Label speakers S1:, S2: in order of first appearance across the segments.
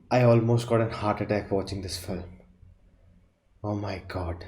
S1: I almost got a heart attack watching this film. Oh my god.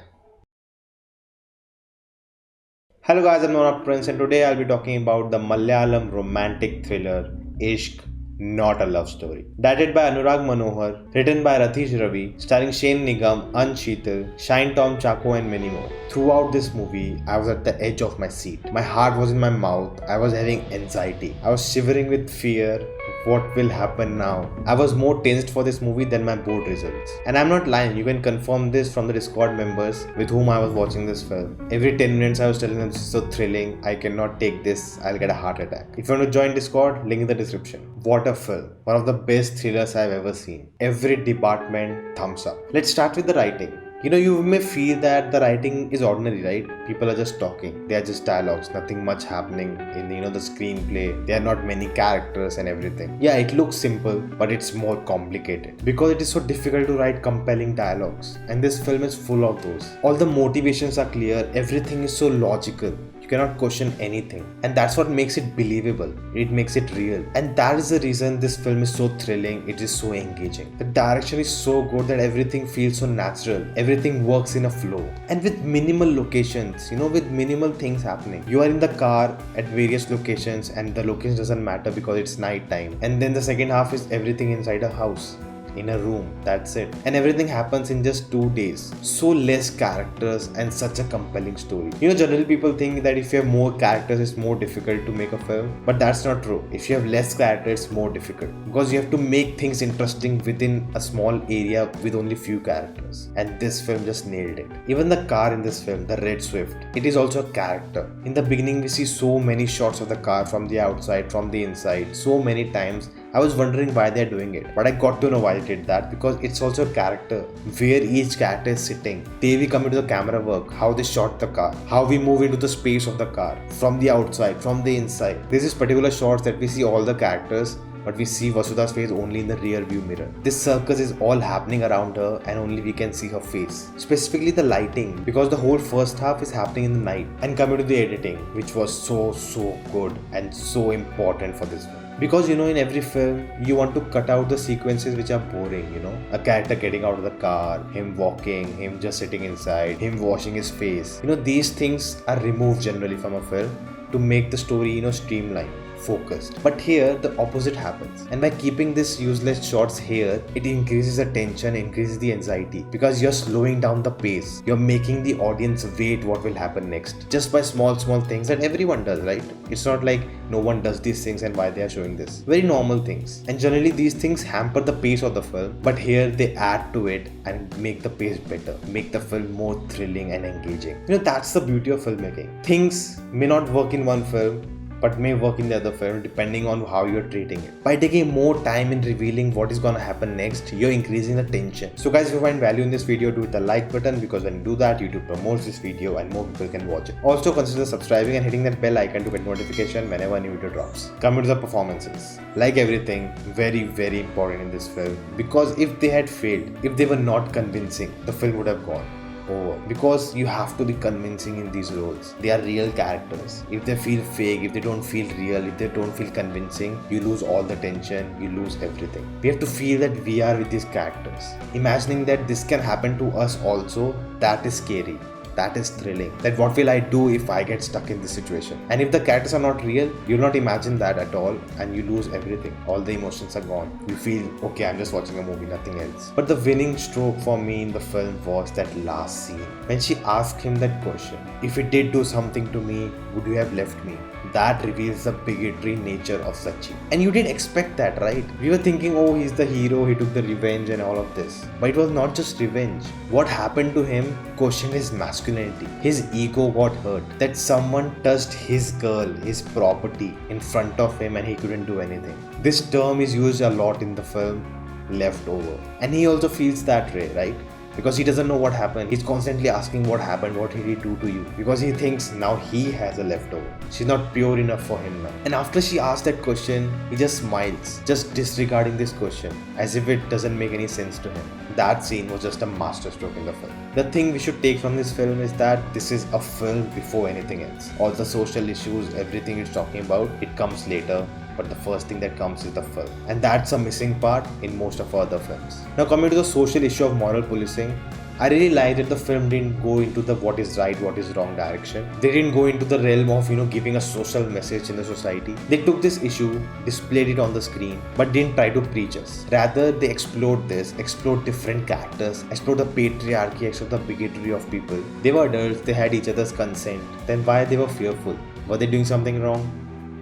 S1: Hello guys, I'm Nora Prince and today I'll be talking about the Malayalam romantic thriller Ishq, Not a Love Story. Directed by Anurag Manohar, written by Ratish Ravi, starring Shane Nigam, Ansh Sheetal, Shine Tom Chako and many more. Throughout this movie, I was at the edge of my seat. My heart was in my mouth. I was having anxiety. I was shivering with fear. What will happen now? I was more tensed for this movie than my board results. And I'm not lying, you can confirm this from the Discord members with whom I was watching this film. Every 10 minutes I was telling them this is so thrilling, I cannot take this, I'll get a heart attack. If you want to join Discord, link in the description. What a film. One of the best thrillers I've ever seen. Every department, thumbs up. Let's start with the writing. You may feel that the writing is ordinary, right? People are just talking. They are just dialogues, nothing much happening in the screenplay. There are not many characters and everything. Yeah, it looks simple, but it's more complicated because it is so difficult to write compelling dialogues. And this film is full of those. All the motivations are clear, everything is so logical. You cannot question anything, and that's what makes it believable. It makes it real, and that is the reason this film is so thrilling. It is so engaging. The direction is so good that everything feels so natural. Everything works in a flow, and with minimal locations, with minimal things happening. You are in the car at various locations, and the location doesn't matter because it's night time. And then the second half is everything inside a house, in a room, that's it, and everything happens in just 2 days. So less characters and such a compelling story. Generally people think that if you have more characters it's more difficult to make a film, but that's not true. If you have less characters it's more difficult because you have to make things interesting within a small area with only few characters, and this film just nailed it. Even the car in this film, the red Swift, it is also a character. In the beginning we see so many shots of the car from the outside, from the inside, so many times. I was wondering why they're doing it, but I got to know why they did that, because it's also a character, where each character is sitting. They we come into the camera work, how they shot the car, how we move into the space of the car, from the outside, from the inside. This is particular shots that we see all the characters, but we see Vasudha's face only in the rear view mirror. This circus is all happening around her and only we can see her face. Specifically the lighting, because the whole first half is happening in the night. And coming to the editing, which was so good and so important for this film. Because in every film you want to cut out the sequences which are boring. A character getting out of the car, him walking, him just sitting inside, him washing his face. These things are removed generally from a film to make the story streamlined, focused. But here the opposite happens, and by keeping this useless shots here, it increases the tension, increases the anxiety, because you're slowing down the pace. You're making the audience wait what will happen next, just by small things that everyone does, right? It's not like no one does these things and why they are showing this. Very normal things, and generally these things hamper the pace of the film, but here they add to it and make the pace better, make the film more thrilling and engaging. That's the beauty of filmmaking. Things may not work in one film but may work in the other film depending on how you're treating it. By taking more time in revealing what is gonna happen next, you're increasing the tension. So guys, if you find value in this video, do hit the like button, because when you do that, YouTube promotes this video and more people can watch it. Also consider subscribing and hitting that bell icon to get notification whenever a new video drops. Coming to the performances. Like everything, very important in this film, because if they had failed, if they were not convincing, the film would have gone over, because you have to be convincing in these roles. They are real characters. If they feel fake, if they don't feel real, if they don't feel convincing, you lose all the tension, you lose everything. We have to feel that we are with these characters. Imagining that this can happen to us also, that is scary. That is thrilling. That what will I do if I get stuck in this situation? And if the characters are not real, you'll not imagine that at all, and you lose everything. All the emotions are gone. You feel, okay, I'm just watching a movie, nothing else. But the winning stroke for me in the film was that last scene. When she asked him that question, if he did do something to me, would you have left me? That reveals the bigotry nature of Sachi. And you didn't expect that, right? We were thinking, oh, he's the hero, he took the revenge and all of this. But it was not just revenge. What happened to him questioned his masculinity. His ego got hurt. That someone touched his girl, his property, in front of him and he couldn't do anything. This term is used a lot in the film, leftover. And he also feels that way, right? Because he doesn't know what happened. He's constantly asking what happened, what did he do to you? Because he thinks now he has a leftover. She's not pure enough for him now. And after she asked that question, he just smiles, just disregarding this question, as if it doesn't make any sense to him. That scene was just a masterstroke in the film. The thing we should take from this film is that this is a film before anything else. All the social issues, everything it's talking about, it comes later. but the first thing that comes is the film. And that's a missing part in most of our other films. Now coming to the social issue of moral policing, I really like that the film didn't go into the what is right, what is wrong direction. They didn't go into the realm of, giving a social message in the society. They took this issue, displayed it on the screen, but didn't try to preach us. Rather, they explored this, explored different characters, explored the patriarchy, explored the bigotry of people. They were adults, they had each other's consent. Then why they were fearful? Were they doing something wrong?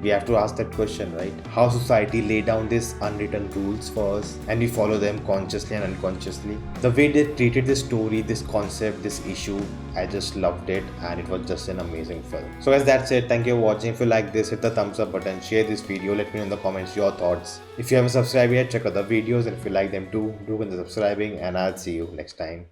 S1: We have to ask that question, right? How society lay down these unwritten rules for us and we follow them consciously and unconsciously. The way they treated this story, this concept, this issue, I just loved it and it was just an amazing film. So guys, that's it. Thank you for watching. If you like this, hit the thumbs up button, share this video, let me know in the comments your thoughts. If you haven't subscribed yet, check out the videos, and if you like them too, do consider subscribing, and I'll see you next time.